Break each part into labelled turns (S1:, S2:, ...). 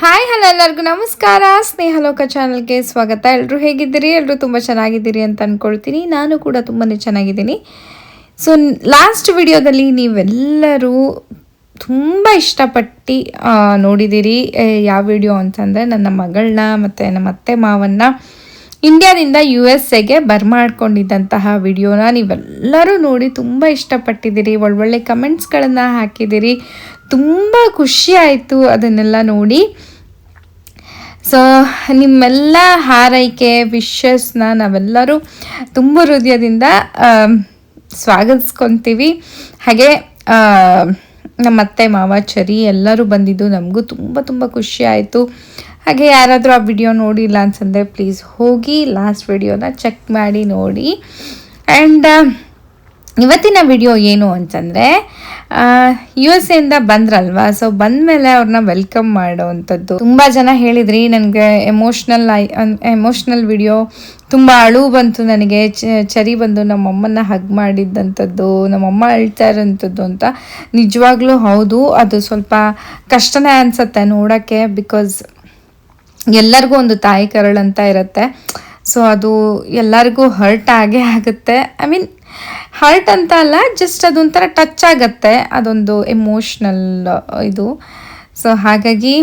S1: Hi hello ಎಲ್ಲರಿಗೂ ನಮಸ್ಕಾರ. ಸ್ನೇಹಲೋಕ ಚಾನಲ್ಗೆ ಸ್ವಾಗತ. ಎಲ್ಲರೂ ಹೇಗಿದ್ದೀರಿ? ಎಲ್ಲರೂ ತುಂಬ ಚೆನ್ನಾಗಿದ್ದೀರಿ ಅಂತ ಅಂದ್ಕೊಳ್ತೀನಿ. ನಾನು ಕೂಡ ತುಂಬಾ ಚೆನ್ನಾಗಿದ್ದೀನಿ. ಸೊ ಲಾಸ್ಟ್ ವಿಡಿಯೋದಲ್ಲಿ ನೀವೆಲ್ಲರೂ ತುಂಬ ಇಷ್ಟಪಟ್ಟು ನೋಡಿದ್ದೀರಿ. ಯಾವ ವಿಡಿಯೋ ಅಂತಂದರೆ ನನ್ನ ಮಗಳನ್ನ ಮತ್ತು ನಮ್ಮ ಅತ್ತೆ ಮಾವನ್ನ ಇಂಡಿಯಾದಿಂದ USA ಬರ್ಮಾಡ್ಕೊಂಡಿದ್ದಂತಹ ವಿಡಿಯೋನ ನೀವೆಲ್ಲರೂ ನೋಡಿ ತುಂಬ ಇಷ್ಟಪಟ್ಟಿದ್ದೀರಿ. ಒಳ್ಳೊಳ್ಳೆ ಕಮೆಂಟ್ಸ್ಗಳನ್ನು ಹಾಕಿದ್ದೀರಿ. ತುಂಬ ಖುಷಿ ಆಯಿತು ಅದನ್ನೆಲ್ಲ ನೋಡಿ. ಸೊ ನಿಮ್ಮೆಲ್ಲ ಹಾರೈಕೆ ವಿಶಸ್ನ ನಾವೆಲ್ಲರೂ ತುಂಬ ಹೃದಯದಿಂದ ಸ್ವಾಗತಿಸ್ಕೊತೀವಿ. ಹಾಗೆ ನಮ್ಮ ಅತ್ತೆ ಮಾವ ಚರಿ ಎಲ್ಲರೂ ಬಂದಿದ್ದು ನಮಗೂ ತುಂಬ ತುಂಬ ಖುಷಿ ಆಯಿತು. ಹಾಗೆ ಯಾರಾದರೂ ಆ ವಿಡಿಯೋ ನೋಡಿಲ್ಲ ಅಂತಂದರೆ ಪ್ಲೀಸ್ ಹೋಗಿ ಲಾಸ್ಟ್ ವಿಡಿಯೋನ ಚೆಕ್ ಮಾಡಿ ನೋಡಿ. ಆ್ಯಂಡ್ ಇವತ್ತಿನ ವಿಡಿಯೋ ಏನು ಅಂತಂದರೆ USA ಬಂದ್ರಲ್ವಾ, ಸೊ ಬಂದಮೇಲೆ ಅವ್ರನ್ನ ವೆಲ್ಕಮ್ ಮಾಡೋವಂಥದ್ದು. ತುಂಬ ಜನ ಹೇಳಿದ್ರಿ ನನಗೆ ಎಮೋಷ್ನಲ್ ವಿಡಿಯೋ, ತುಂಬ ಅಳು ಬಂತು ನನಗೆ. ಚರಿ ಬಂದು ನಮ್ಮಮ್ಮನ ಹಗ್ ಮಾಡಿದ್ದಂಥದ್ದು, ನಮ್ಮಮ್ಮ ಅಳ್ತಾ ಇರೋಂಥದ್ದು ಅಂತ. ನಿಜವಾಗ್ಲೂ ಹೌದು, ಅದು ಸ್ವಲ್ಪ ಕಷ್ಟನೇ ಅನಿಸುತ್ತೆ ನೋಡೋಕ್ಕೆ. ಬಿಕಾಸ್ ಎಲ್ಲರಿಗೂ ಒಂದು ತಾಯಿ ಕರಳು ಅಂತ ಇರುತ್ತೆ. ಸೊ ಅದು ಎಲ್ಲರಿಗೂ ಹರ್ಟ್ ಆಗೇ ಆಗುತ್ತೆ. ಐ ಮೀನ್ ಹರ್ಟ್ ಅಂತ ಅಲ್ಲ, ಜಸ್ಟ್ ಅದೊಂಥರ ಟಚ್ ಆಗುತ್ತೆ, ಅದೊಂದು ಎಮೋಷ್ನಲ್ ಇದು. ಸೊ ಹಾಗಾಗಿ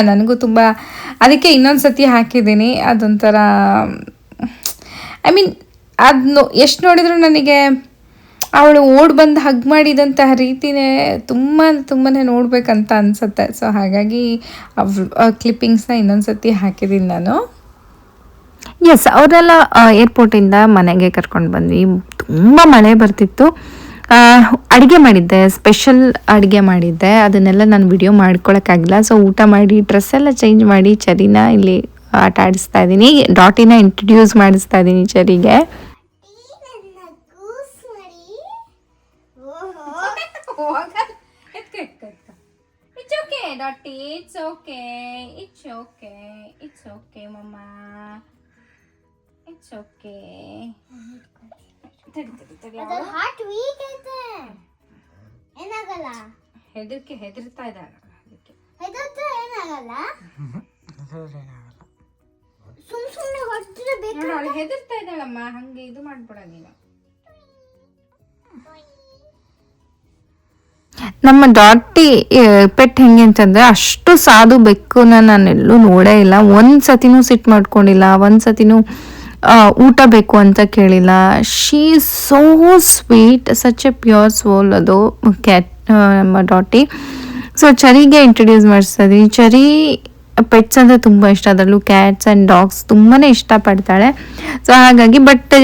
S1: ನನಗೂ ತುಂಬ, ಅದಕ್ಕೆ ಇನ್ನೊಂದು ಸತಿ ಹಾಕಿದ್ದೀನಿ. ಅದೊಂಥರ ಐ ಮೀನ್ ಅದು ಎಷ್ಟು ನೋಡಿದ್ರು ನನಗೆ ಅವಳು ಬಂದು ಹಗ್ ಮಾಡಿದಂತಹ ರೀತಿನೇ ತುಂಬಾ ನೋಡ್ಬೇಕಂತ ಅನಿಸುತ್ತೆ. ಸೊ ಹಾಗಾಗಿ ಕ್ಲಿಪ್ಪಿಂಗ್ಸ್ನ ಇನ್ನೊಂದು ಸತಿ ಹಾಕಿದ್ದೀನಿ ನಾನು. ಎಸ್, ಅವರೆಲ್ಲ ಏರ್ಪೋರ್ಟಿಂದ ಮನೆಗೆ ಕರ್ಕೊಂಡು ಬಂದ್ವಿ. ತುಂಬ ಮಳೆ ಬರ್ತಿತ್ತು. ಅಡುಗೆ ಮಾಡಿದ್ದೆ, ಸ್ಪೆಷಲ್ ಅಡುಗೆ ಮಾಡಿದ್ದೆ. ಅದನ್ನೆಲ್ಲ ನಾನು ವಿಡಿಯೋ ಮಾಡ್ಕೊಳಕ್ಕಾಗಿಲ್ಲ. ಸೊ ಊಟ ಮಾಡಿ ಡ್ರೆಸ್ ಎಲ್ಲ ಚೇಂಜ್ ಮಾಡಿ ಚರಿನ ಇಲ್ಲಿ ಆಟ ಆಡಿಸ್ತಾ ಇದ್ದೀನಿ. ಡಾಟಿನ ಇಂಟ್ರಡ್ಯೂಸ್ ಮಾಡಿಸ್ತಾ ಇದ್ದೀನಿ ಚರಿಗೆ. It's okay. ತಡಿ. ಅದು ಹಾರ್ಟ್ ವೀಕ್ ಐತೆ. ಏನಾಗಲ್ಲ. ಹೆದರ್ತಾ ಇದ್ದಾಳೆ. ಅದಕ್ಕೆ ಹೆದರ್ತಾ ಏನಾಗಲ್ಲ. ಸುಮ್ಮನೆ ಹೊರಟಿದ್ರೆ ಬೇಕು. ಅವಳು ಹೆದರ್ತಾ ಇದ್ದಾಳಮ್ಮ, ಹಂಗೆ ಇದು ಮಾಡ್ಬೇಡ ನೀನು. ನಮ್ಮ ಡಾಟಿ ಪೆಟ್ ಹೆಂಗೆ ಅಂತಂದರೆ, ಅಷ್ಟು ಸಾಧು ಬೆಕ್ಕುನ ನಾನೆಲ್ಲೂ ನೋಡೇ ಇಲ್ಲ. ಒಂದು ಸತಿನೂ ಸಿಟ್ಟು ಮಾಡ್ಕೊಂಡಿಲ್ಲ, ಒಂದು ಸತಿನೂ ಊಟ ಬೇಕು ಅಂತ ಕೇಳಿಲ್ಲ. She is so sweet, such a pure soul ಅದು ಕ್ಯಾಟ್ ನಮ್ಮ ಡಾಟಿ. ಸೊ ಚರಿಗೆ ಇಂಟ್ರಡ್ಯೂಸ್ ಮಾಡಿಸ್ತಾ ಇದ್ದೀನಿ. ಚರಿ ಪೆಟ್ಸ್ ಅಂದರೆ ತುಂಬ ಇಷ್ಟ, ಅದರಲ್ಲೂ ಕ್ಯಾಟ್ಸ್ ಆ್ಯಂಡ್ ಡಾಗ್ಸ್ ತುಂಬಾ ಇಷ್ಟಪಡ್ತಾಳೆ. ಸೊ ಹಾಗಾಗಿ ಬಟ್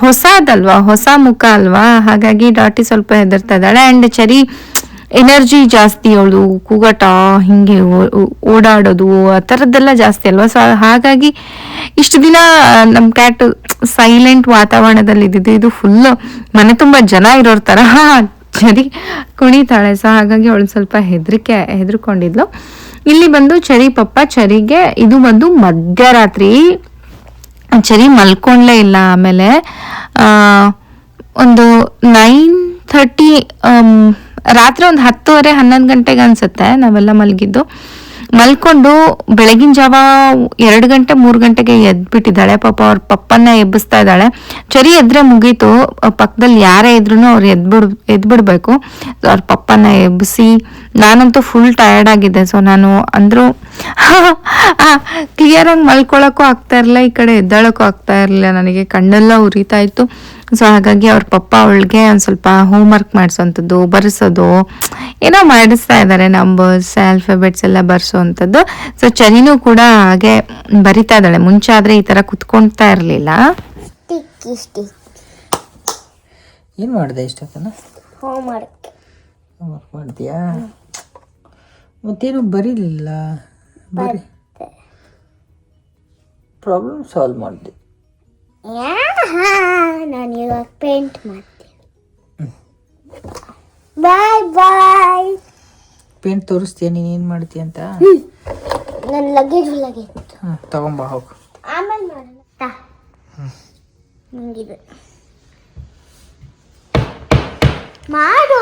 S1: ಹೊಸದಲ್ವಾ, ಹೊಸ ಮುಖ ಅಲ್ವಾ, ಹಾಗಾಗಿ ಡಾಟಿ ಸ್ವಲ್ಪ ಹೆದರ್ತಾ ಇದ್ದಾಳೆ. ಆ್ಯಂಡ್ ಚರಿ ಎನರ್ಜಿ ಜಾಸ್ತಿ, ಅವಳು ಕೂಗಾಟ, ಹೀಗೆ ಓಡಾಡೋದು ಆ ಥರದ್ದೆಲ್ಲ ಜಾಸ್ತಿ ಅಲ್ವಾ. ಸೊ ಹಾಗಾಗಿ ಇಷ್ಟು ದಿನ ನಮ್ಮ ಕ್ಯಾಟ್ ಸೈಲೆಂಟ್ ವಾತಾವರಣದಲ್ಲಿ ಇದ್ದಿದ್ದು, ಇದು ಫುಲ್ಲು ಮನೆ ತುಂಬ ಜನ ಇರೋರ ಥರ ಚರಿ ಕುಣಿತಾಳೆ. ಸೊ ಹಾಗಾಗಿ ಅವಳು ಸ್ವಲ್ಪ ಹೆದರ್ಕೊಂಡಿದ್ಲು. ಇಲ್ಲಿ ಬಂದು ಚರಿ ಪಪ್ಪ, ಚರಿಗೆ ಇದು ಬಂದು ಮಧ್ಯರಾತ್ರಿ, ಚರಿ ಮಲ್ಕೊಂಡ್ಲೇ ಇಲ್ಲ. ಆಮೇಲೆ ಒಂದು 9:30 ರಾತ್ರಿ ಒಂದು 10:30-11 ಗಂಟೆಗೆ ಅನ್ಸುತ್ತೆ ನಾವೆಲ್ಲ ಮಲ್ಕೊಂಡು ಬೆಳಗಿನ ಜಾವ 2 ಗಂಟೆ 3 ಗಂಟೆಗೆ ಎದ್ಬಿಟ್ಟಿದ್ದಾಳೆ. ಪಾಪ ಅವ್ರ ಪಪ್ಪನ್ನ ಎಬ್ಬಿಸ್ತಾ ಇದ್ದಾಳೆ. ಚರಿ ಎದ್ರೆ ಮುಗೀತು, ಪಕ್ಕದಲ್ಲಿ ಯಾರೇ ಇದ್ರೂ ಅವ್ರು ಎದ್ಬಿಡ್ಬೇಕು. ಅವ್ರ ಪಪ್ಪನ್ನ ಎಬ್ಬಿಸಿ, ನಾನಂತೂ ಫುಲ್ ಟಯರ್ಡ್ ಆಗಿದ್ದೆ. ಸೊ ನಾನು ಅಂದರೂ ಕ್ಲಿಯರಾಗಿ ಮಲ್ಕೊಳ್ಳೋಕ್ಕೂ ಆಗ್ತಾ ಇರಲಿಲ್ಲ, ಈ ಕಡೆ ಎದ್ದಾಳೋಕ್ಕೂ ಆಗ್ತಾ ಇರಲಿಲ್ಲ, ನನಗೆ ಕಣ್ಣೆಲ್ಲ ಉರಿತಾ ಇತ್ತು. ಸೊ ಹಾಗಾಗಿ ಅವ್ರ ಪಪ್ಪ ಅವಳಿಗೆ ಒಂದು ಸ್ವಲ್ಪ ಹೋಮ್ವರ್ಕ್ ಮಾಡಿಸೋವಂಥದ್ದು, ಬರೆಸೋದು ಏನೋ ಮಾಡಿಸ್ತಾ ಇದ್ದಾರೆ, ನಂಬರ್ಸ್ ಆಲ್ಫಾಬೆಟ್ಸ್ ಎಲ್ಲ ಬರ್ಸೋವಂಥದ್ದು. ಸೊ ಚರಿನೂ ಕೂಡ ಹಾಗೆ ಬರಿತಾ ಇದ್ದಾಳೆ. ಮುಂಚೆ ಆದರೆ ಈ ಥರ ಕುತ್ಕೊಳ್ತಾ ಇರಲಿಲ್ಲ.
S2: ಏನು ಮಾಡಿದೆ ಇಷ್ಟೊತ್ತನ?
S1: ಹೋಮ್ವರ್ಕ್
S2: ಮಾಡ್ತೀಯಾ? ಮತ್ತೇನು ಬರೀಲಿಲ್ಲ, ಪ್ರಾಬ್ಲಮ್ ಸಾಲ್ವ್ ಮಾಡಿದೆ.
S1: ನಾನು ಇವಾಗ ಪೇಂಟ್ ಮಾಡ್ತೀನಿ. ಬಾಯ್.
S2: ಪೇಂಟ್ ತೋರಿಸ್ತೀಯ ನೀನು ಏನು ಮಾಡ್ತೀಯ ಅಂತ?
S1: ನನ್ನ ಲಗೇಜ್
S2: ತಗೊಂಬ ಹೋಗು.
S1: ಆಮೇಲೆ ಮಾಡೋಣ. ಹಿಂಗಿದೆ ಮಾಡು.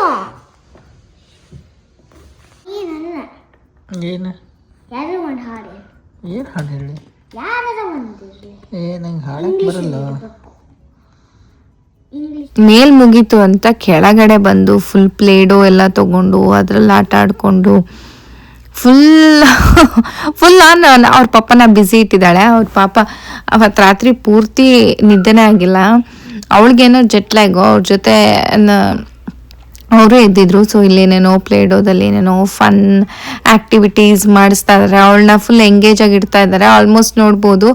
S1: ಏನಲ್ಲ
S2: ಏನು ಏನು ಹಾಡು ಹೇಳಿ?
S3: ಯಾರಾರ ಒಂದಿರ್ಲಿ
S2: ನಂಗೆ ಹಾಡಕ್ಕೆ ಬರಲ್ಲ.
S1: ಮೇಲ್ ಮುಗೀತು ಅಂತ ಕೆಳಗಡೆ ಬಂದು ಫುಲ್ ಪ್ಲೇಡೋ ಎಲ್ಲ ತೊಗೊಂಡು ಅದ್ರಲ್ಲಿ ಆಟ ಆಡಿಕೊಂಡು ಫುಲ್ ಅವ್ರ ಪಾಪನ ಬ್ಯುಸಿ ಇಟ್ಟಿದ್ದಾಳೆ. ಅವ್ರ ಪಾಪ ಅವತ್ತು ರಾತ್ರಿ ಪೂರ್ತಿ ನಿದ್ದೆನೇ ಆಗಿಲ್ಲ. ಅವಳಿಗೇನೋ ಜೆಟ್ಲಾಗೋ ಅವ್ರ ಜೊತೆ ಅವರು ಎದ್ದಿದ್ರು. ಸೊ ಇಲ್ಲೇನೇನೋ ಪ್ಲೇಡೋದಲ್ಲಿ ಏನೇನೋ ಫನ್ ಆ್ಯಕ್ಟಿವಿಟೀಸ್ ಮಾಡಿಸ್ತಾ ಇದ್ದಾರೆ. ಅವಳನ್ನ ಫುಲ್ ಎಂಗೇಜ್ ಆಗಿ ಇಡ್ತಾ ಇದ್ದಾರೆ. ಆಲ್ಮೋಸ್ಟ್ ನೋಡ್ಬೋದು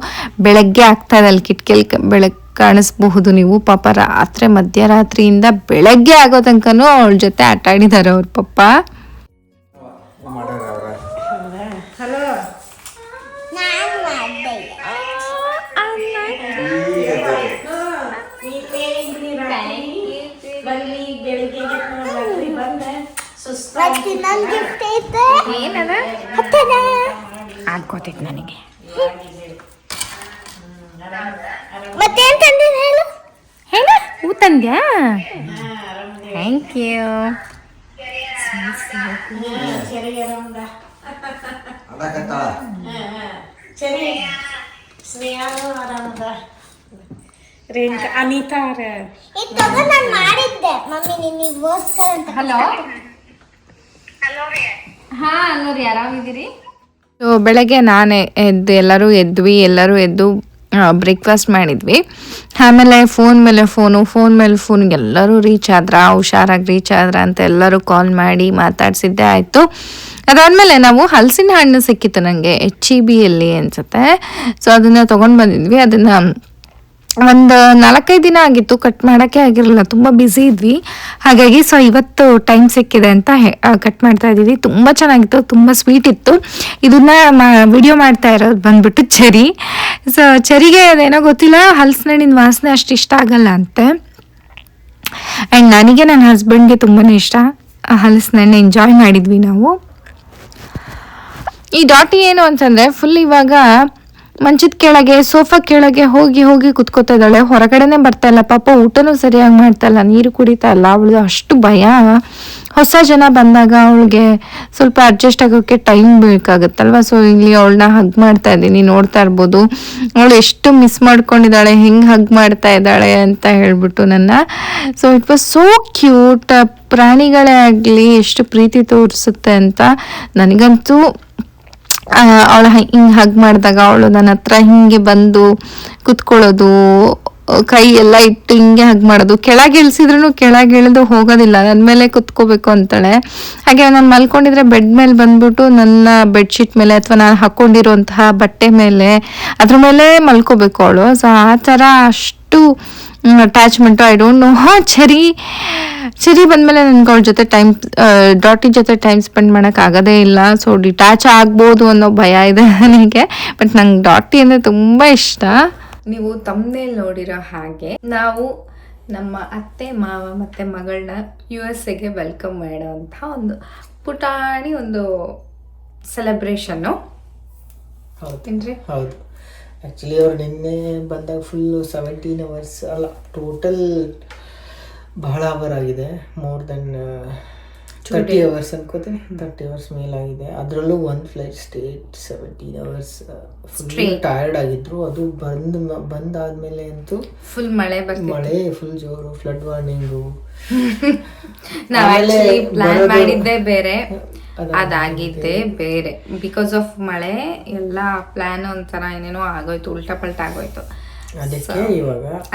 S1: ಬೆಳಗ್ಗೆ ಆಗ್ತಾ ಇದೆ ಅಲ್ಲಿ ಕಿಟಕಿಯಲ್ಲಿ ಬೆಳಗ್ಗೆ ಕಾಣಿಸ್ಬಹುದು ನೀವು. ಪಾಪ ರಾತ್ರಿ ಮಧ್ಯರಾತ್ರಿಯಿಂದ ಬೆಳಗ್ಗೆ ಆಗೋ ತನಕನೂ ಅವಳ ಜೊತೆ ಆಟ ಆಡಿದ್ದಾರೆ ಅವ್ರ ಪಪ್ಪ. ಆಗ್ಕೋತೈತೆ ನನಗೆ.
S3: ಮತ್ತೇನ್ ತಂದಿನ ಹೇಳು
S1: ಹೇಳ ಹೂ ತಂದ್ಯಾ? Thank you.
S4: ರೇಣುಕಾ ಅನಿತಾ
S3: ಇದು ತಗೋ ನಾನು ಮಾಡಿದ್ದೆ ಮಮ್ಮಿ ನಿನಗೋಸ್ಕರ ಅಂತ.
S1: ಹಲೋ ಹಾಂ ಹಲೋ ರೀ, ಆರಾಮಿದ್ದೀರಿ? ಸೊ ಬೆಳಗ್ಗೆ ನಾನೇ ಎಲ್ಲರೂ ಎದ್ದು ಬ್ರೇಕ್ಫಾಸ್ಟ್ ಮಾಡಿದ್ವಿ. ಆಮೇಲೆ ಫೋನ್ ಮೇಲೆ ಫೋನ್ಗೆ ಎಲ್ಲರೂ ರೀಚ್ ಆದ್ರ, ಹುಷಾರಾಗಿ ರೀಚ್ ಆದ್ರ ಅಂತ ಎಲ್ಲರೂ ಕಾಲ್ ಮಾಡಿ ಮಾತಾಡ್ಸಿದ್ದೆ ಆಯಿತು. ಅದಾದಮೇಲೆ ನಾವು ಹಲಸಿನ ಹಣ್ಣು ಸಿಕ್ಕಿತ್ತು ನನಗೆ HEBಯಲ್ಲಿ ಅನಿಸುತ್ತೆ. ಸೊ ಅದನ್ನು ತೊಗೊಂಡು ಬಂದಿದ್ವಿ. ಅದನ್ನು ಒಂದು 4-5 ದಿನ ಆಗಿತ್ತು, ಕಟ್ ಮಾಡೋಕ್ಕೆ ಆಗಿರಲಿಲ್ಲ, ತುಂಬ ಬ್ಯುಸಿ ಇದ್ವಿ. ಹಾಗಾಗಿ ಸೊ ಇವತ್ತು ಟೈಮ್ ಸಿಕ್ಕಿದೆ ಅಂತ ಕಟ್ ಮಾಡ್ತಾ ಇದ್ದೀವಿ. ತುಂಬ ಚೆನ್ನಾಗಿತ್ತು, ತುಂಬ ಸ್ವೀಟ್ ಇತ್ತು. ಇದನ್ನು ವಿಡಿಯೋ ಮಾಡ್ತಾ ಇರೋದು ಬಂದ್ಬಿಟ್ಟು ಚೆರಿ. ಸೊ ಚೆರಿಗೆ ಅದೇನೋ ಗೊತ್ತಿಲ್ಲ, ಹಲಸಿನ ಹಣ್ಣಿನ ವಾಸನೆ ಅಷ್ಟು ಇಷ್ಟ ಆಗಲ್ಲ ಅಂತೆ. ಆ್ಯಂಡ್ ನನಗೆ ನನ್ನ ಹಸ್ಬೆಂಡ್ಗೆ ತುಂಬಾ ಇಷ್ಟ. ಹಲಸಿನ ಹಣ್ಣು ಎಂಜಾಯ್ ಮಾಡಿದ್ವಿ ನಾವು. ಈ ಡಾಟಿ ಏನು ಅಂತಂದರೆ ಫುಲ್ ಇವಾಗ ಮಂಚದ ಕೆಳಗೆ ಸೋಫಾ ಕೆಳಗೆ ಹೋಗಿ ಕುತ್ಕೋತಾ ಇದ್ದಾಳೆ. ಹೊರಗಡೆನೇ ಬರ್ತಾ ಇಲ್ಲ ಪಾಪ. ಊಟನೂ ಸರಿಯಾಗಿ ಮಾಡ್ತಾ ಇಲ್ಲ, ನೀರು ಕುಡಿತಾ ಇಲ್ಲ. ಅವಳು ಅಷ್ಟು ಭಯ. ಹೊಸ ಜನ ಬಂದಾಗ ಅವಳಿಗೆ ಸ್ವಲ್ಪ ಅಡ್ಜಸ್ಟ್ ಆಗೋಕ್ಕೆ ಟೈಮ್ ಬೇಕಾಗುತ್ತಲ್ವ. ಸೊ ಇಲ್ಲಿ ಅವಳನ್ನ ಹಗ್ ಮಾಡ್ತಾ ಇದ್ದೀನಿ, ನೋಡ್ತಾ ಇರ್ಬೋದು. ಅವಳು ಎಷ್ಟು ಮಿಸ್ ಮಾಡ್ಕೊಂಡಿದ್ದಾಳೆ, ಹೆಂಗೆ ಹಗ್ ಮಾಡ್ತಾ ಇದ್ದಾಳೆ ಅಂತ ಹೇಳ್ಬಿಟ್ಟು ನನ್ನ. So it was so cute. ಪ್ರಾಣಿಗಳೇ ಆಗಲಿ ಎಷ್ಟು ಪ್ರೀತಿ ತೋರಿಸುತ್ತೆ ಅಂತ. ನನಗಂತೂ ಅವಳು ಹಿಂಗೆ ಹಗ್ ಮಾಡಿದಾಗ ಅವಳು ನನ್ನ ಹತ್ರ ಹಿಂಗೆ ಬಂದು ಕುತ್ಕೊಳ್ಳೋದು, ಕೈ ಎಲ್ಲ ಇಟ್ಟು ಹಿಂಗೆ ಹಗ್ ಮಾಡೋದು. ಕೆಳಗೆ ಇಳಿಸಿದ್ರು ಕೆಳಗೆ ಇಳಿದು ಹೋಗೋದಿಲ್ಲ, ನನ್ನ ಮೇಲೆ ಕುತ್ಕೋಬೇಕು ಅಂತಾಳೆ. ಹಾಗೆ ನಾನು ಮಲ್ಕೊಂಡಿದ್ರೆ ಬೆಡ್ ಮೇಲೆ ಬಂದ್ಬಿಟ್ಟು ನನ್ನ ಬೆಡ್ಶೀಟ್ ಮೇಲೆ ಅಥವಾ ನಾನು ಹಾಕ್ಕೊಂಡಿರುವಂತಹ ಬಟ್ಟೆ ಮೇಲೆ ಅದ್ರ ಮೇಲೆ ಮಲ್ಕೋಬೇಕು ಅವಳು. ಸೊ ಆ ಥರ ಅಷ್ಟು attachment. I don't know. Cherry ಬಂದಮೇಲೆ ನನಗೆ ಅವಳ ಜೊತೆ ಡಾಟಿ ಜೊತೆ ಟೈಮ್ ಸ್ಪೆಂಡ್ ಮಾಡೋಕ್ಕಾಗೋದೇ ಇಲ್ಲ. ಸೊ ಡಿಟ್ಯಾಚ್ ಆಗ್ಬೋದು ಅನ್ನೋ ಭಯ ಇದೆ ನನಗೆ. ಬಟ್ ನಂಗೆ ಡಾಟಿ ಅಂದರೆ ತುಂಬ ಇಷ್ಟ. ನೀವು ತಮ್ಮನೇಲಿ ನೋಡಿರೋ ಹಾಗೆ ನಾವು ನಮ್ಮ ಅತ್ತೆ ಮಾವ ಮತ್ತು ಮಗಳನ್ನ USA ವೆಲ್ಕಮ್ ಮಾಡೋವಂಥ ಒಂದು ಪುಟಾಣಿ ಒಂದು ಸೆಲೆಬ್ರೇಷನ್ನು.
S2: ಹೌದೇನ್ರಿ? ಹೌದು. ಆ್ಯಕ್ಚುಲಿ ಅವ್ರು ನಿನ್ನೆ ಬಂದಾಗ ಫುಲ್ಲು 17 hours ಅಲ್ಲ, ಟೋಟಲ್ ಬಹಳ ಅವರ್ ಆಗಿದೆ. ಮೋರ್ ದೆನ್ 30 hours ಅನ್ಕೋತೀನಿ. 30 hours ಮೇಲಾಗಿದೆ. ಅದರಲ್ಲೂ ಒಂದು flight state 17 hours full tired ಆಗಿದ್ರು. ಅದು ಬಂದಾದ್ಮೇಲೆ ಅಂತೂ
S1: ಫುಲ್ ಮಳೆ
S2: ಫುಲ್ ಜೋರು, ಫ್ಲಡ್ ವಾರ್ನಿಂಗು.
S1: ನಾವು ಪ್ಲಾನ್ ಮಾಡಿದ್ದೇ ಬೇರೆ, ಅದಾಗಿದ್ದೇ ಬೇರೆ. ಬಿಕಾಸ್ ಆಫ್ ಮಳೆ ಎಲ್ಲ ಪ್ಲಾನ್ ಒಂಥರ ಏನೇನೋ ಆಗೋಯ್ತು, ಉಲ್ಟಾ ಪಲ್ಟಾ ಆಗೋಯ್ತು.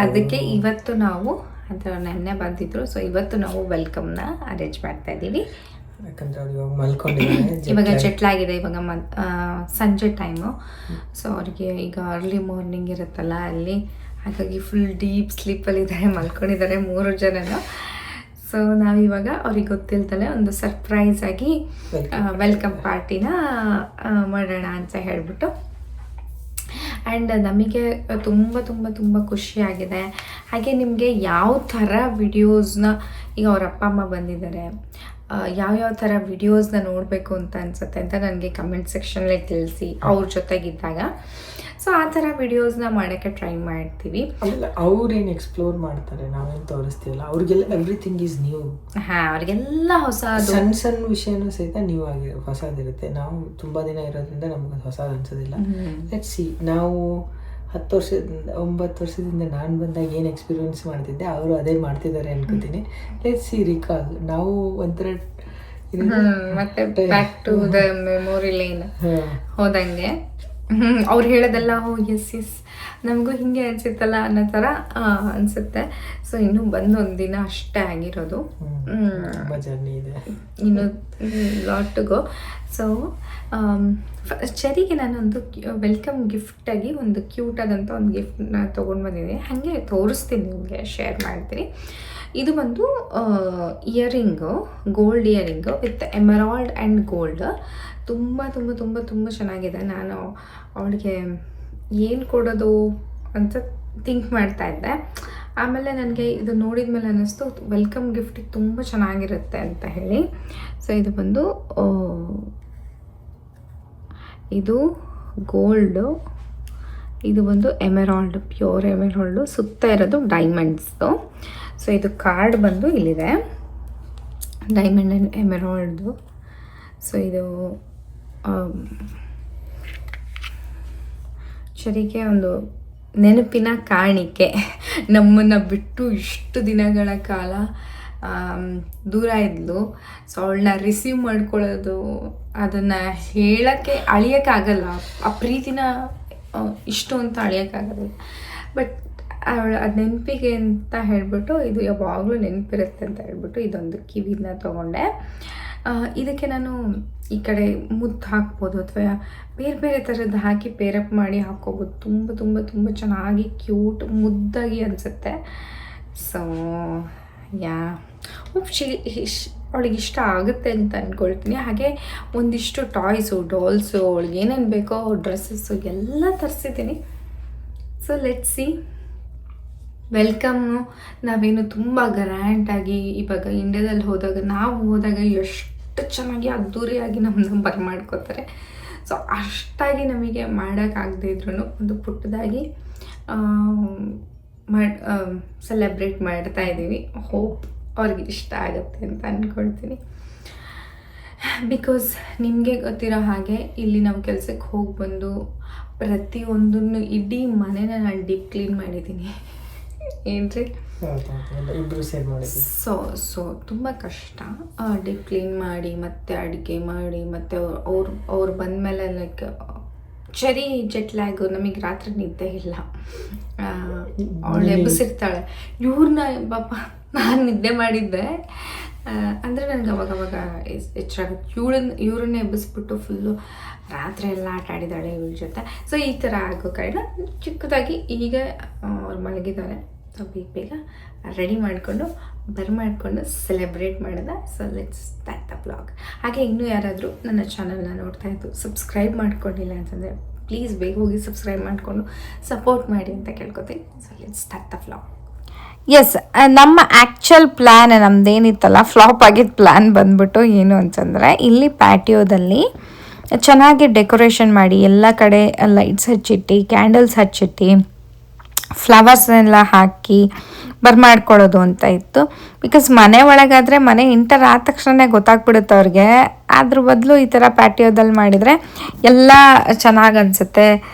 S1: ಅದಕ್ಕೆ ಇವತ್ತು ನಾವು ಅದು ನೆನ್ನೆ ಬಂದಿದ್ರು. ಸೊ ಇವತ್ತು ನಾವು ವೆಲ್ಕಮ್ನ ಅರೇಂಜ್ ಮಾಡ್ತಾ ಇದ್ದೀವಿ. ಇವಾಗ ಜೆಟ್ಲಾಗಿದೆ, ಇವಾಗ ಸಂಜೆ ಟೈಮು. ಸೊ ಅವ್ರಿಗೆ ಈಗ ಅರ್ಲಿ ಮಾರ್ನಿಂಗ್ ಇರುತ್ತಲ್ಲ ಅಲ್ಲಿ, ಹಾಗಾಗಿ ಫುಲ್ ಡೀಪ್ ಸ್ಲೀಪಲ್ಲಿದ್ದಾರೆ, ಮಲ್ಕೊಂಡಿದ್ದಾರೆ 3 ಜನನು. ಸೊ ನಾವಿವಾಗ ಅವ್ರಿಗೆ ಗೊತ್ತಿಲ್ದಲೆ ಒಂದು ಸರ್ಪ್ರೈಸ್ ಆಗಿ ವೆಲ್ಕಮ್ ಪಾರ್ಟಿನ ಮಾಡೋಣ ಅಂತ ಹೇಳ್ಬಿಟ್ಟು. ಆ್ಯಂಡ್ ನಮಗೆ ತುಂಬ ತುಂಬ ತುಂಬ ಖುಷಿಯಾಗಿದೆ. ಹಾಗೆ ನಿಮಗೆ ಯಾವ ಥರ ವಿಡಿಯೋಸ್ನ, ಈಗ ಅವ್ರ ಅಪ್ಪ ಅಮ್ಮ ಬಂದಿದ್ದಾರೆ, ಯಾವ್ಯಾವ ಥರ ವಿಡಿಯೋಸ್ನ ನೋಡಬೇಕು ಅಂತ ಅನಿಸುತ್ತೆ ಅಂತ ನನಗೆ ಕಮೆಂಟ್ ಸೆಕ್ಷನಲ್ಲಿ ತಿಳಿಸಿ ಅವ್ರ ಜೊತೆಗಿದ್ದಾಗ. ಸೊ ಆ ಥರ ವಿಡಿಯೋಸ್ನ ಮಾಡೋಕ್ಕೆ ಟ್ರೈ ಮಾಡ್ತೀವಿ.
S2: ಆಮೇಲೆ ಅವ್ರೇನು ಎಕ್ಸ್ಪ್ಲೋರ್ ಮಾಡ್ತಾರೆ, ನಾವೇನು ತೋರಿಸ್ತೀವಲ್ಲ, ಅವ್ರಿಗೆಲ್ಲ ಎವ್ರಿಥಿಂಗ್ ಈಸ್ ನ್ಯೂ.
S1: ಹಾಂ, ಅವ್ರಿಗೆಲ್ಲ ಹೊಸದು,
S2: ಸಣ್ಣ ಸಣ್ಣ ವಿಷಯನೂ ಸಹಿತ ನ್ಯೂ ಆಗಿ ಹೊಸದಿರುತ್ತೆ. ನಾವು ತುಂಬ ದಿನ ಇರೋದ್ರಿಂದ ನಮ್ಗೆ ಹೊಸದು ಅನ್ಸೋದಿಲ್ಲ. ಲೆಟ್ಸ್ ಸಿ, ನಾವು 9 ವರ್ಷದಿಂದ ನಾನು ಬಂದಾಗ ಏನು ಎಕ್ಸ್ಪೀರಿಯನ್ಸ್ ಮಾಡ್ತಿದ್ದೆ, ಅವರು ಅದೇ ಮಾಡ್ತಿದ್ದಾರೆ ಅನ್ಕೋತೀನಿ. ಲೆಟ್ಸ್ ಸಿ ರಿಕಾಲ್, ನಾವು ಒಂಥರ
S1: ಮತ್ತೆ back to the memory lane ಹೋದಂಗೆ ಅವ್ರು ಹೇಳೋದೆಲ್ಲ ಎಸ್ ನಮಗೂ ಹಿಂಗೆ ಅನ್ಸುತ್ತಲ್ಲ ಅನ್ನೋ ಥರ ಅನಿಸುತ್ತೆ. ಸೊ ಇನ್ನೂ ಬಂದು ಒಂದು ದಿನ ಅಷ್ಟೇ ಆಗಿರೋದು,
S2: ಜರ್ನಿ ಇದೆ,
S1: ಇನ್ನು ಲಾಟ್ ಟು ಗೋ. ಸೊ ಚರಿಗೆ ನಾನೊಂದು ವೆಲ್ಕಮ್ ಗಿಫ್ಟಾಗಿ ಒಂದು ಕ್ಯೂಟಾದಂಥ ಒಂದು ಗಿಫ್ಟನ್ನ ತೊಗೊಂಡು ಬಂದಿದ್ದೀನಿ. ಹಾಗೆ ತೋರಿಸ್ತೀನಿ, ನಿಮಗೆ ಶೇರ್ ಮಾಡ್ತೀನಿ. ಇದು ಬಂದು earring, gold earring with emerald and gold. ತುಂಬ ತುಂಬ ತುಂಬ ತುಂಬ ಚೆನ್ನಾಗಿದೆ. ನಾನು ಅವಳಿಗೆ ಏನು ಕೊಡೋದು ಅಂತ ಥಿಂಕ್ ಮಾಡ್ತಾಯಿದ್ದೆ. ಆಮೇಲೆ ನನಗೆ ಇದು ನೋಡಿದ ಮೇಲೆ ಅನ್ನಿಸ್ತು ವೆಲ್ಕಮ್ ಗಿಫ್ಟಿಗೆ ತುಂಬ ಚೆನ್ನಾಗಿರುತ್ತೆ ಅಂತ ಹೇಳಿ. ಸೊ ಇದು ಬಂದು ಇದು ಗೋಲ್ಡು, ಇದು ಬಂದು ಎಮೆರಾಲ್ಡ್, ಪ್ಯೂರ್ ಎಮೆರಾಲ್ಡು, ಸುತ್ತ ಇರೋದು ಡೈಮಂಡ್ಸ್ದು. ಸೊ ಇದು ಕಾರ್ಡ್ ಬಂದು ಇಲ್ಲಿದೆ, ಡೈಮಂಡ್ ಆ್ಯಂಡ್ ಎಮೆರಾಲ್ಡ್ದು. ಸೊ ಇದು ಚರಿಗೆ ಒಂದು ನೆನಪಿನ ಕಾಣಿಕೆ. ನಮ್ಮನ್ನು ಬಿಟ್ಟು ಇಷ್ಟು ದಿನಗಳ ಕಾಲ ದೂರ ಇದ್ಲು. ಸೊ ಅವಳನ್ನ ರಿಸೀವ್ ಮಾಡ್ಕೊಳ್ಳೋದು, ಅದನ್ನು ಹೇಳೋಕ್ಕೆ ಅಳಿಯೋಕ್ಕಾಗಲ್ಲ. ಆ ಪ್ರೀತಿನ ಇಷ್ಟು ಅಂತ ಅಳಿಯೋಕ್ಕಾಗೋದಿಲ್ಲ. ಬಟ್ ಅವಳು ಅದು ನೆನಪಿಗೆ ಅಂತ ಹೇಳಿಬಿಟ್ಟು, ಇದು ಯಾವಾಗಲೂ ನೆನಪಿರುತ್ತೆ ಅಂತ ಹೇಳ್ಬಿಟ್ಟು ಇದೊಂದು ಕಿವಿನ ತೊಗೊಂಡೆ. ಇದಕ್ಕೆ ನಾನು ಈ ಕಡೆ ಮುದ್ದು ಹಾಕ್ಬೋದು ಅಥವಾ ಬೇರೆ ಬೇರೆ ಥರದ್ದು ಹಾಕಿ ಪೇರಪ್ ಮಾಡಿ ಹಾಕ್ಕೋಬೋದು. ತುಂಬ ತುಂಬ ತುಂಬ ಚೆನ್ನಾಗಿ ಕ್ಯೂಟ್ ಮುದ್ದಾಗಿ ಅನಿಸುತ್ತೆ. ಸೊ ಅವಳಿಗೆ ಇಷ್ಟ ಆಗುತ್ತೆ ಅಂತ ಅಂದ್ಕೊಳ್ತೀನಿ. ಹಾಗೆ ಒಂದಿಷ್ಟು ಟಾಯ್ಸು, ಡಾಲ್ಸು, ಅವಳಿಗೆ ಏನೇನು ಬೇಕೋ ಡ್ರೆಸ್ಸಸ್ಸು ಎಲ್ಲ ತರಿಸಿದ್ದೀನಿ. So let's see. ವೆಲ್ಕಮ್ಮು ನಾವೇನು ತುಂಬ ಗ್ರ್ಯಾಂಡಾಗಿ ಇವಾಗ ಇಂಡಿಯಾದಲ್ಲಿ ಹೋದಾಗ ಎಷ್ಟು ಚೆನ್ನಾಗಿ ಅದ್ದೂರಿಯಾಗಿ ನಮ್ಮನ್ನ ಬರಮಾಡ್ಕೋತಾರೆ. ಸೊ ಅಷ್ಟಾಗಿ ನಮಗೆ ಮಾಡೋಕ್ಕಾಗದೇ ಇದ್ರೂ ಒಂದು ಪುಟ್ಟದಾಗಿ ಸೆಲೆಬ್ರೇಟ್ ಮಾಡ್ತಾ ಇದ್ದೀವಿ. ಹೋಪ್ ಅವ್ರಿಗೆ ಇಷ್ಟ ಆಗುತ್ತೆ ಅಂತ ಅಂದ್ಕೊಳ್ತೀನಿ. ಬಿಕಾಸ್ ನಿಮಗೆ ಗೊತ್ತಿರೋ ಹಾಗೆ ಇಲ್ಲಿ ನಾವು ಕೆಲಸಕ್ಕೆ ಹೋಗಿ ಬಂದು ಪ್ರತಿಯೊಂದನ್ನು ಇಡೀ ಮನೆನ ನಾನು ಡೀಪ್ ಕ್ಲೀನ್ ಮಾಡಿದ್ದೀನಿ. ಏನ್ರಿ, ಸೊ ತುಂಬ ಕಷ್ಟ ಡೀಪ್ ಕ್ಲೀನ್ ಮಾಡಿ ಮತ್ತೆ ಅಡುಗೆ ಮಾಡಿ ಮತ್ತೆ ಅವ್ರು ಬಂದಮೇಲೆ ಲೈಕ್ ಚರಿ ಜೆಟ್ ಲ್ಯಾಗು, ನಮಗೆ ರಾತ್ರಿ ನಿದ್ದೆ ಇಲ್ಲ. ಅವಳು ಎಬ್ಬಿಸಿರ್ತಾಳೆ ಇವ್ರನ್ನ. ಪಾಪ ನಾನು ನಿದ್ದೆ ಮಾಡಿದ್ದೆ ಅಂದರೆ ನನಗೆ ಅವಾಗವಾಗ ಎಚ್ಚರಾಗುತ್ತೆ. ಇವ್ರನ್ನ ಎಬ್ಬಿಸ್ಬಿಟ್ಟು ಫುಲ್ಲು ರಾತ್ರಿ ಎಲ್ಲ ಆಟ ಆಡಿದ್ದಾಳೆ ಇವ್ರ ಜೊತೆ. ಸೊ ಈ ಥರ ಆಗೋ ಕಾರಣ ಚಿಕ್ಕದಾಗಿ ಈಗ ಅವ್ರು ಮಲಗಿದ್ದಾರೆ. ಸೊ ಬೇಗ ರೆಡಿ ಮಾಡಿಕೊಂಡು ಬರಮಾಡ್ಕೊಂಡು ಸೆಲೆಬ್ರೇಟ್ ಮಾಡಿದೆ. So let's start the blog. ಹಾಗೆ ಇನ್ನೂ ಯಾರಾದರೂ ನನ್ನ ಚಾನಲ್ನ ನೋಡ್ತಾ ಇದ್ದು ಸಬ್ಸ್ಕ್ರೈಬ್ ಮಾಡ್ಕೊಂಡಿಲ್ಲ ಅಂತಂದರೆ ಪ್ಲೀಸ್ ಬೇಗ ಹೋಗಿ ಸಬ್ಸ್ಕ್ರೈಬ್ ಮಾಡಿಕೊಂಡು ಸಪೋರ್ಟ್ ಮಾಡಿ ಅಂತ ಕೇಳ್ಕೊತೀನಿ. So let's start the blog.
S5: Yes, ನಮ್ಮ ಆ್ಯಕ್ಚುಯಲ್ ಪ್ಲ್ಯಾನ್ ನಮ್ಮದೇನಿತ್ತಲ್ಲ, ಫ್ಲಾಪ್ ಆಗಿದ್ದ ಪ್ಲ್ಯಾನ್ ಬಂದ್ಬಿಟ್ಟು ಏನು ಅಂತಂದರೆ, ಇಲ್ಲಿ ಪ್ಯಾಟಿಯೋದಲ್ಲಿ ಚೆನ್ನಾಗಿ ಡೆಕೋರೇಷನ್ ಮಾಡಿ ಎಲ್ಲ ಕಡೆ ಲೈಟ್ಸ್ ಹಚ್ಚಿಟ್ಟು, ಕ್ಯಾಂಡಲ್ಸ್ ಹಚ್ಚಿಟ್ಟು, ಫ್ಲವರ್ಸ್ನೆಲ್ಲ ಹಾಕಿ ಬರ್ಮಾಡ್ಕೊಳ್ಳೋದು ಅಂತ ಇತ್ತು. ಬಿಕಾಸ್ ಮನೆ ಒಳಗಾದರೆ ಮನೆ ಇಂಟರ್ ಆದ ತಕ್ಷಣ ಗೊತ್ತಾಗ್ಬಿಡುತ್ತೆ ಅವ್ರಿಗೆ. ಅದ್ರ ಬದಲು ಈ ಥರ ಪ್ಯಾಟಿಯೋದಲ್ಲಿ ಮಾಡಿದರೆ ಎಲ್ಲ ಚೆನ್ನಾಗಿ ಅನಿಸುತ್ತೆ.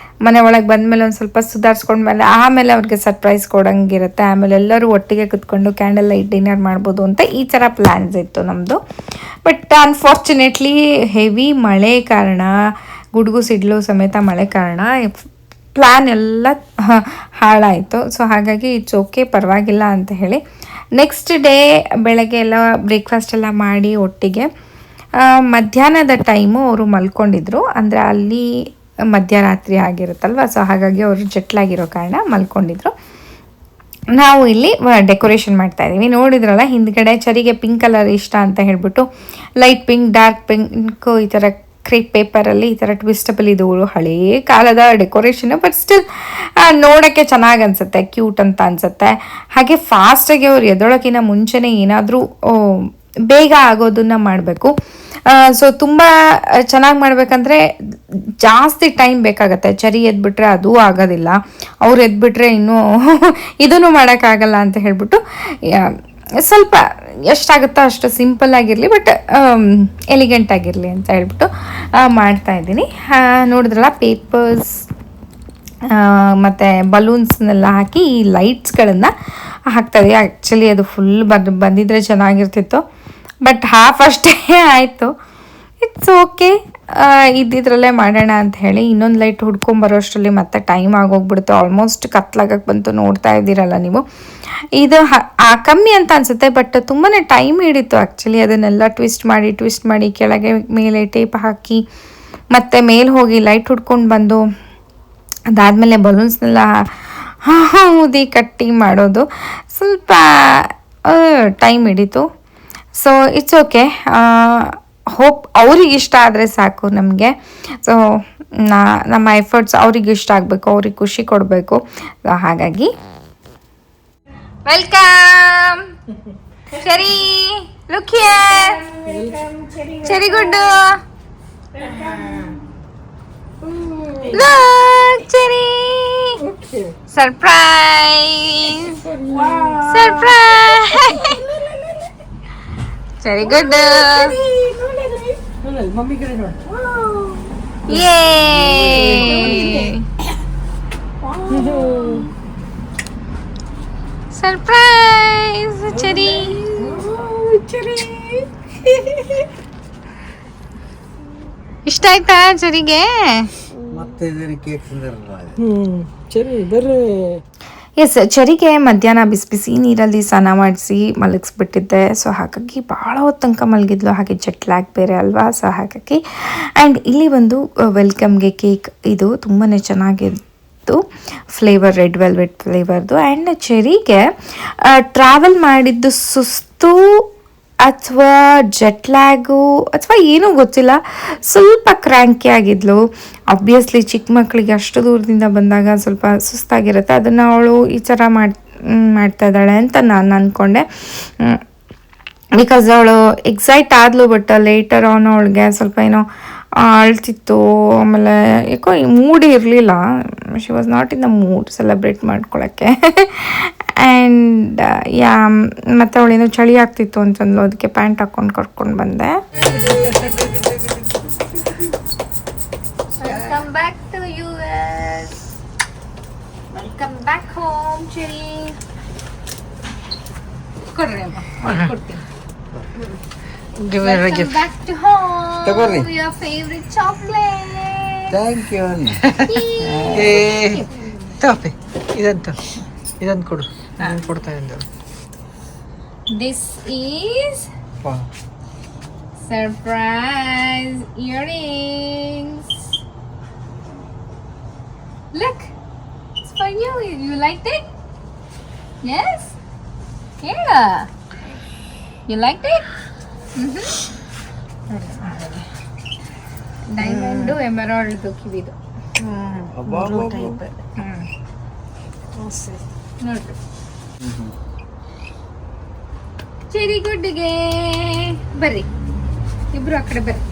S5: ಮನೆ ಒಳಗೆ ಬಂದಮೇಲೆ ಒಂದು ಸ್ವಲ್ಪ ಸುಧಾರಿಸ್ಕೊಂಡ್ಮೇಲೆ ಆಮೇಲೆ ಅವ್ರಿಗೆ ಸರ್ಪ್ರೈಸ್ ಕೊಡೋಂಗಿರುತ್ತೆ. ಆಮೇಲೆ ಎಲ್ಲರೂ ಒಟ್ಟಿಗೆ ಕುತ್ಕೊಂಡು ಕ್ಯಾಂಡಲ್ ಲೈಟ್ ಡಿನ್ನರ್ ಮಾಡ್ಬೋದು ಅಂತ ಈ ಥರ ಪ್ಲ್ಯಾನ್ಸ್ ಇತ್ತು ನಮ್ಮದು. ಬಟ್ ಅನ್ಫಾರ್ಚುನೇಟ್ಲಿ ಹೆವಿ ಮಳೆ ಕಾರಣ, ಗುಡುಗು ಸಿಡ್ಲು ಸಮೇತ ಮಳೆ ಕಾರಣ ಪ್ಲ್ಯಾನ್ ಎಲ್ಲ ಹಾಳಾಯಿತು. ಸೊ ಹಾಗಾಗಿ ಇಟ್ಸ್ ಓಕೆ, ಪರವಾಗಿಲ್ಲ ಅಂತ ಹೇಳಿ ನೆಕ್ಸ್ಟ್ ಡೇ ಬೆಳಗ್ಗೆ ಎಲ್ಲ ಬ್ರೇಕ್ಫಾಸ್ಟ್ ಎಲ್ಲ ಮಾಡಿ ಒಟ್ಟಿಗೆ ಮಧ್ಯಾಹ್ನದ ಟೈಮು ಅವರು ಮಲ್ಕೊಂಡಿದ್ರು. ಅಂದರೆ ಅಲ್ಲಿ ಮಧ್ಯರಾತ್ರಿ ಆಗಿರುತ್ತಲ್ವ. ಸೊ ಹಾಗಾಗಿ ಅವರು ಜೆಟ್ಲಾಗಿರೋ ಕಾರಣ ಮಲ್ಕೊಂಡಿದ್ರು. ನಾವು ಇಲ್ಲಿ ಡೆಕೋರೇಷನ್ ಮಾಡ್ತಾಯಿದ್ದೀವಿ. ನೋಡಿದ್ರಲ್ಲ ಹಿಂದ್ಗಡೆ ಚರಿಗೆ ಪಿಂಕ್ ಕಲರ್ ಇಷ್ಟ ಅಂತ ಹೇಳ್ಬಿಟ್ಟು ಲೈಟ್ ಪಿಂಕ್, ಡಾರ್ಕ್ ಪಿಂಕು, ಈ ಥರ ಕ್ರೇಪ್ ಪೇಪರಲ್ಲಿ ಈ ಥರ ಟ್ವಿಸ್ಟಬಲ್ ಇದು ಹಳೇ ಕಾಲದ ಡೆಕೋರೇಷನ್. ಬಟ್ ಸ್ಟಿಲ್ ನೋಡೋಕ್ಕೆ ಚೆನ್ನಾಗಿ ಅನಿಸುತ್ತೆ, ಕ್ಯೂಟ್ ಅಂತ ಅನಿಸುತ್ತೆ. ಹಾಗೆ ಫಾಸ್ಟಾಗಿ ಅವ್ರು ಎದ್ದೊಳಕ್ಕಿಂತ ಮುಂಚೆನೇ ಏನಾದರೂ ಬೇಗ ಆಗೋದನ್ನು ಮಾಡಬೇಕು. ಸೊ ತುಂಬ ಚೆನ್ನಾಗಿ ಮಾಡಬೇಕಂದ್ರೆ ಜಾಸ್ತಿ ಟೈಮ್ ಬೇಕಾಗತ್ತೆ. ಚರಿ ಎದ್ಬಿಟ್ರೆ ಅದೂ ಆಗೋದಿಲ್ಲ, ಅವ್ರು ಎದ್ಬಿಟ್ರೆ ಇನ್ನೂ ಇದೂ ಮಾಡೋಕ್ಕಾಗಲ್ಲ ಅಂತ ಹೇಳ್ಬಿಟ್ಟು ಸ್ವಲ್ಪ ಎಷ್ಟಾಗುತ್ತೋ ಅಷ್ಟು ಸಿಂಪಲ್ ಆಗಿರಲಿ ಬಟ್ ಎಲಿಗೆಂಟ್ ಆಗಿರಲಿ ಅಂತ ಹೇಳ್ಬಿಟ್ಟು ಮಾಡ್ತಾಯಿದ್ದೀನಿ. ನೋಡಿದ್ರಲ್ಲ ಪೇಪರ್ಸ್ ಮತ್ತು ಬಲೂನ್ಸ್ನೆಲ್ಲ ಹಾಕಿ ಈ ಲೈಟ್ಸ್ಗಳನ್ನು ಹಾಕ್ತಾಯಿದ್ವಿ. ಆ್ಯಕ್ಚುಲಿ ಅದು ಫುಲ್ ಬಂದಿದ್ರೆ ಚೆನ್ನಾಗಿರ್ತಿತ್ತು, ಬಟ್ ಹಾಫ್ ಅಷ್ಟೇ ಆಯಿತು. ಇಟ್ಸ್ ಓಕೆ, ಇದ್ದಿದ್ರಲ್ಲೇ ಮಾಡೋಣ ಅಂತ ಹೇಳಿ ಇನ್ನೊಂದು ಲೈಟ್ ಹುಡ್ಕೊಂಬರೋ ಅಷ್ಟರಲ್ಲಿ ಮತ್ತೆ ಟೈಮ್ ಆಗೋಗ್ಬಿಡ್ತು. ಆಲ್ಮೋಸ್ಟ್ ಕತ್ಲಾಗಕ್ಕೆ ಬಂತು, ನೋಡ್ತಾ ಇದ್ದೀರಲ್ಲ ನೀವು. ಇದು ಕಮ್ಮಿ ಅಂತ ಅನಿಸುತ್ತೆ, ಬಟ್ ತುಂಬಾ ಟೈಮ್ ಹಿಡಿತು ಆ್ಯಕ್ಚುಲಿ. ಅದನ್ನೆಲ್ಲ ಟ್ವಿಸ್ಟ್ ಮಾಡಿ ಕೆಳಗೆ ಮೇಲೆ ಟೇಪ್ ಹಾಕಿ ಮತ್ತು ಮೇಲೆ ಹೋಗಿ ಲೈಟ್ ಹುಡ್ಕೊಂಡು ಬಂದು ಅದಾದಮೇಲೆ ಬಲೂನ್ಸ್ನೆಲ್ಲ ಊದಿ ಕಟ್ಟಿ ಮಾಡೋದು ಸ್ವಲ್ಪ ಟೈಮ್ ಹಿಡಿತು. ಸೊ ಇಟ್ಸ್ ಓಕೆ, ಹೋಪ್ ಅವ್ರಿಗೆ ಇಷ್ಟ ಆದರೆ ಸಾಕು ನಮಗೆ. ಸೊ ನಮ್ಮ ಎಫರ್ಟ್ಸ್ ಅವ್ರಿಗೆ ಇಷ್ಟ ಆಗಬೇಕು, ಅವ್ರಿಗೆ ಖುಷಿ ಕೊಡಬೇಕು. ಸೊ ಹಾಗಾಗಿ welcome cherry, look here cherry good, look cherry, surprise cherry good,
S2: mummy ಕಡೆ ನೋಡಿ.
S5: ಯೇ ಸರ್ಪ್ರೈಸ್ ಚೆರಿ. ಇಷ್ಟ ಆಯ್ತಾ ಚೆರಿಗೆ?
S2: ಸರಿ ಬರ್ರಿ.
S5: ಎಸ್, ಚೆರಿಗೆ ಮಧ್ಯಾಹ್ನ ಬಿಸಿ ಬಿಸಿ ನೀರಲ್ಲಿ ಸ್ನಾನ ಮಾಡಿಸಿ ಮಲಗಿಸ್ಬಿಟ್ಟಿದ್ದೆ. ಸೊ ಹಾಗಾಗಿ ಭಾಳ ಹೊತ್ತು ತನಕ ಮಲಗಿದ್ಲು, ಹಾಗೆ ಜೆಟ್ ಲ್ಯಾಗ್ ಬೇರೆ ಅಲ್ವಾ. ಸೊ ಹಾಗಾಗಿ ಆ್ಯಂಡ್ ಇಲ್ಲಿ ಒಂದು ವೆಲ್ಕಮ್ಗೆ ಕೇಕ್, ಇದು ತುಂಬಾ ಚೆನ್ನಾಗಿತ್ತು, ಫ್ಲೇವರ್ ರೆಡ್ ವೆಲ್ವೆಟ್ ಫ್ಲೇವರ್ದು. ಆ್ಯಂಡ್ ಚೆರಿಗೆ ಟ್ರಾವೆಲ್ ಮಾಡಿದ್ದು ಸುಸ್ತು ಅಥವಾ ಜೆಟ್ ಲ್ಯಾಗು ಅಥವಾ ಏನೂ ಗೊತ್ತಿಲ್ಲ, ಸ್ವಲ್ಪ ಕ್ರ್ಯಾಂಕಿ ಆಗಿದ್ಲು. ಆಬ್ವಿಯಸ್ಲಿ ಚಿಕ್ಕ ಮಕ್ಕಳಿಗೆ ಅಷ್ಟು ದೂರದಿಂದ ಬಂದಾಗ ಸ್ವಲ್ಪ ಸುಸ್ತಾಗಿರುತ್ತೆ. ಅದನ್ನು ಅವಳು ಈ ಥರ ಮಾಡ್ತಾ ಇದ್ದಾಳೆ ಅಂತ ನಾನು ಅಂದ್ಕೊಂಡೆ. ಬಿಕಾಸ್ ಅವಳು ಎಕ್ಸೈಟ್ ಆದ್ಲು, ಬಟ್ ಲೇಟರ್ ಆನ್ ಅವಳಿಗೆ ಸ್ವಲ್ಪ ಏನೋ ಅಳ್ತಿತ್ತು. ಆಮೇಲೆ ಯಾಕೋ ಈ ಮೂಡ್ ಇರಲಿಲ್ಲ, she was not in the mood celebrate ಮಾಡ್ಕೊಳ್ಳೋಕ್ಕೆ. ಆ್ಯಂಡ್ ಮತ್ತು ಅವಳೇನೋ ಚಳಿ ಆಗ್ತಿತ್ತು ಅಂತಂದ್ಲು, ಅದಕ್ಕೆ ಪ್ಯಾಂಟ್ ಹಾಕ್ಕೊಂಡು ಕರ್ಕೊಂಡು ಬಂದೆ. Welcome back to US, welcome back home Cherry. ಕೊಡ್ರಿ ಅಮ್ಮ, ಕೊಡ್ತೀನಿ. Welcome back to home. Your favorite chocolate.
S2: Thank you. ತಪ್ಪೆ ಇದಂತ ಕೊಡು, ನಾನು ಕೊಡ್ತಾ ಇದ್ದೆ.
S5: This is surprise earrings. Look, it's for you. You liked it? Yes? Yeah. You liked it? Diamond emerald ಕಿವಿದು ನೋಡ್ರಿ. ಚೆರಿ ಗುಡ್ಡಿಗೆ ಬರ್ರಿ, ಇಬ್ರು ಆ ಕಡೆ ಬರ್ರಿ.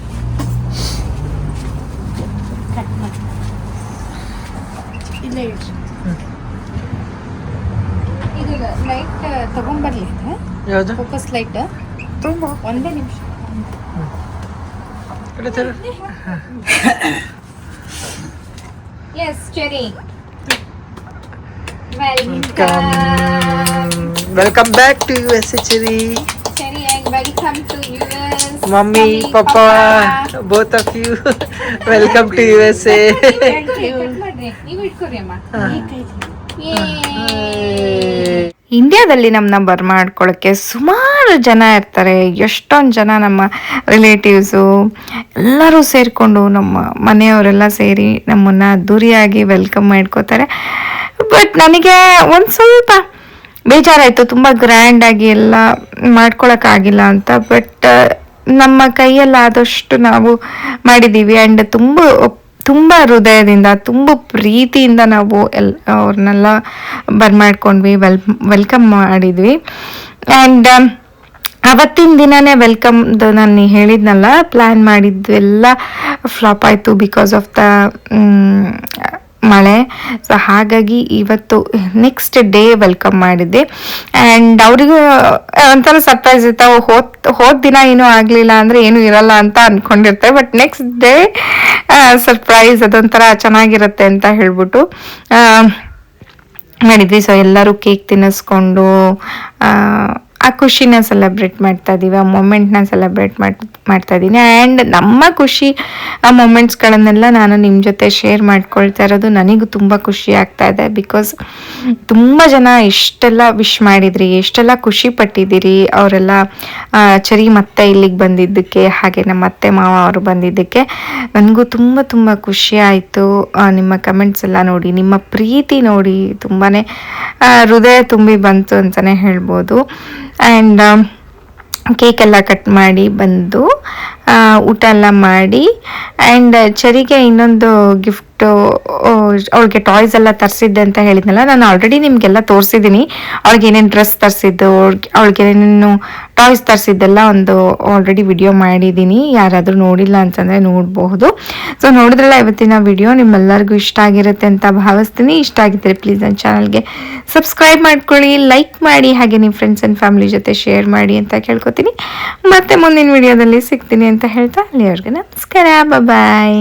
S5: ಇಲ್ಲೇ ಇಡ್ರಿ. ಇದು ಲೈಟ್ ತಗೊಂಡ್ಬರ್ಲಿ,
S2: ಯಾವುದು
S5: ಫೋಕಸ್ ಲೈಟ್. ಒಂದೇ ನಿಮಿಷ. Yes, Cherry.
S2: Welcome back to USA, Cherry.
S5: Cherry, and welcome to US.
S2: Mommy, Papa, both of you. Welcome to USA.
S5: ನೀವು ಇಟ್ಕೊರಿ ಅಮ್ಮ. ಇಂಡಿಯಾದಲ್ಲಿ ನಮ್ಮನ್ನ ಬರ್ಮಾಡ್ಕೊಳ್ಳೋಕ್ಕೆ ಸುಮಾರು ಜನ ಇರ್ತಾರೆ. ಎಷ್ಟೊಂದು ಜನ ನಮ್ಮ ರಿಲೇಟಿವ್ಸು ಎಲ್ಲರೂ ಸೇರಿಕೊಂಡು, ನಮ್ಮ ಮನೆಯವರೆಲ್ಲ ಸೇರಿ ನಮ್ಮನ್ನು ಅದ್ದೂರಿಯಾಗಿ ವೆಲ್ಕಮ್ ಮಾಡ್ಕೋತಾರೆ. ಬಟ್ ನನಗೆ ಒಂದು ಸ್ವಲ್ಪ ಬೇಜಾರಾಯಿತು, ತುಂಬ ಗ್ರ್ಯಾಂಡಾಗಿ ಎಲ್ಲ ಮಾಡ್ಕೊಳಕ್ಕಾಗಿಲ್ಲ ಅಂತ. ಬಟ್ ನಮ್ಮ ಕೈಯಲ್ಲಾದಷ್ಟು ನಾವು ಮಾಡಿದ್ದೀವಿ. ಆ್ಯಂಡ್ ತುಂಬ ಹೃದಯದಿಂದ, ತುಂಬ ಪ್ರೀತಿಯಿಂದ ನಾವು ಅವ್ರನ್ನೆಲ್ಲ ಬರ್ಮಾಡ್ಕೊಂಡ್ವಿ, ವೆಲ್ಕಮ್ ಮಾಡಿದ್ವಿ. ಆ್ಯಂಡ್ ಅವತ್ತಿನ ದಿನನೇ ವೆಲ್ಕಮ್ದು ನಾನು ಹೇಳಿದ್ನಲ್ಲ, ಪ್ಲ್ಯಾನ್ ಮಾಡಿದ್ದು ಎಲ್ಲ ಫ್ಲಾಪ್ ಆಯಿತು ಬಿಕಾಸ್ ಆಫ್ ದ ಮಳೆ. ಸೊ ಹಾಗಾಗಿ ಇವತ್ತು ನೆಕ್ಸ್ಟ್ ಡೇ ವೆಲ್ಕಮ್ ಮಾಡಿದ್ದೆ. ಆ್ಯಂಡ್ ಅವರಿಗೂ ಒಂಥರ ಸರ್ಪ್ರೈಸ್ ಇತ್ತು. ಹೋದ ದಿನ ಏನೂ ಆಗಲಿಲ್ಲ ಅಂದರೆ ಏನೂ ಇರಲ್ಲ ಅಂತ ಅಂದ್ಕೊಂಡಿರ್ತಾರೆ, ಬಟ್ ನೆಕ್ಸ್ಟ್ ಡೇ ಸರ್ಪ್ರೈಸ್ ಅದೊಂಥರ ಚೆನ್ನಾಗಿರುತ್ತೆ ಅಂತ ಹೇಳ್ಬಿಟ್ಟು ಮಾಡಿದ್ವಿ. ಸೊ ಎಲ್ಲರೂ ಕೇಕ್ ತಿನ್ನಿಸ್ಕೊಂಡು ಆ ಖುಷಿನ ಸೆಲೆಬ್ರೇಟ್ ಮಾಡ್ತಾ ಇದ್ದೀವಿ, ಆ ಮೊಮೆಂಟ್ನ ಸೆಲೆಬ್ರೇಟ್ ಮಾಡ್ತಾ ಇದ್ದೀನಿ. ಆ್ಯಂಡ್ ನಮ್ಮ ಖುಷಿ ಆ ಮೊಮೆಂಟ್ಸ್ಗಳನ್ನೆಲ್ಲ ನಾನು ನಿಮ್ಮ ಜೊತೆ ಶೇರ್ ಮಾಡ್ಕೊಳ್ತಾ ಇರೋದು ನನಗೂ ತುಂಬ ಖುಷಿ ಆಗ್ತಾ ಇದೆ. ಬಿಕಾಸ್ ತುಂಬ ಜನ ಎಷ್ಟೆಲ್ಲ ವಿಶ್ ಮಾಡಿದ್ರಿ, ಎಷ್ಟೆಲ್ಲ ಖುಷಿ ಪಟ್ಟಿದ್ದೀರಿ. ಅವರೆಲ್ಲ ಚರಿ ಮತ್ತೆ ಇಲ್ಲಿಗೆ ಬಂದಿದ್ದಕ್ಕೆ, ಹಾಗೆ ನಮ್ಮ ಅತ್ತೆ ಮಾವ ಅವರು ಬಂದಿದ್ದಕ್ಕೆ ನನಗೂ ತುಂಬ ತುಂಬ ಖುಷಿ ಆಯಿತು. ನಿಮ್ಮ ಕಮೆಂಟ್ಸ್ ಎಲ್ಲ ನೋಡಿ, ನಿಮ್ಮ ಪ್ರೀತಿ ನೋಡಿ ತುಂಬಾ ಹೃದಯ ತುಂಬಿ ಬಂತು ಅಂತಲೇ ಹೇಳ್ಬೋದು. ಆ್ಯಂಡ್ ಕೇಕ್ ಎಲ್ಲ ಕಟ್ ಮಾಡಿ ಬಂದು ಊಟ ಎಲ್ಲ ಮಾಡಿ, ಆ್ಯಂಡ್ ಚರಿಗೆ ಇನ್ನೊಂದು ಗಿಫ್ಟು ಅವಳಿಗೆ ಟಾಯ್ಸ್ ಎಲ್ಲ ತರಿಸಿದ್ದೆ ಅಂತ ಹೇಳಿದ್ನಲ್ಲ, ನಾನು ಆಲ್ರೆಡಿ ನಿಮಗೆಲ್ಲ ತೋರಿಸಿದ್ದೀನಿ. ಅವ್ಳಿಗೆ ಏನೇನು ಡ್ರೆಸ್ ತರಿಸಿದ್ದು, ಅವಳಿಗೆ ಏನೇನು ಟಾಯ್ಸ್ ತರಿಸಿದ್ದೆಲ್ಲ ಒಂದು ಆಲ್ರೆಡಿ ವಿಡಿಯೋ ಮಾಡಿದ್ದೀನಿ. ಯಾರಾದರೂ ನೋಡಿಲ್ಲ ಅಂತಂದರೆ ನೋಡಬಹುದು. ಸೊ ನೋಡಿದ್ರಲ್ಲ ಇವತ್ತಿನ ವಿಡಿಯೋ, ನಿಮ್ಮೆಲ್ಲರಿಗೂ ಇಷ್ಟ ಆಗಿರುತ್ತೆ ಅಂತ ಭಾವಿಸ್ತೀನಿ. ಇಷ್ಟ ಆಗಿದ್ದರೆ ಪ್ಲೀಸ್ ನನ್ನ ಚಾನಲ್ಗೆ ಸಬ್ಸ್ಕ್ರೈಬ್ ಮಾಡ್ಕೊಳ್ಳಿ, ಲೈಕ್ ಮಾಡಿ, ಹಾಗೆ ನಿಮ್ಮ ಫ್ರೆಂಡ್ಸ್ ಆ್ಯಂಡ್ ಫ್ಯಾಮಿಲಿ ಜೊತೆ ಶೇರ್ ಮಾಡಿ ಅಂತ ಕೇಳ್ಕೊತೀನಿ. ಮತ್ತೆ ಮುಂದಿನ ವಿಡಿಯೋದಲ್ಲಿ ಸಿಗ್ತೀನಿ ಅಂತ ಹೇಳ್ತಾ ಅಲ್ಲಿವರೆಗೂ ನಮಸ್ಕಾರ, ಬಾಯ್.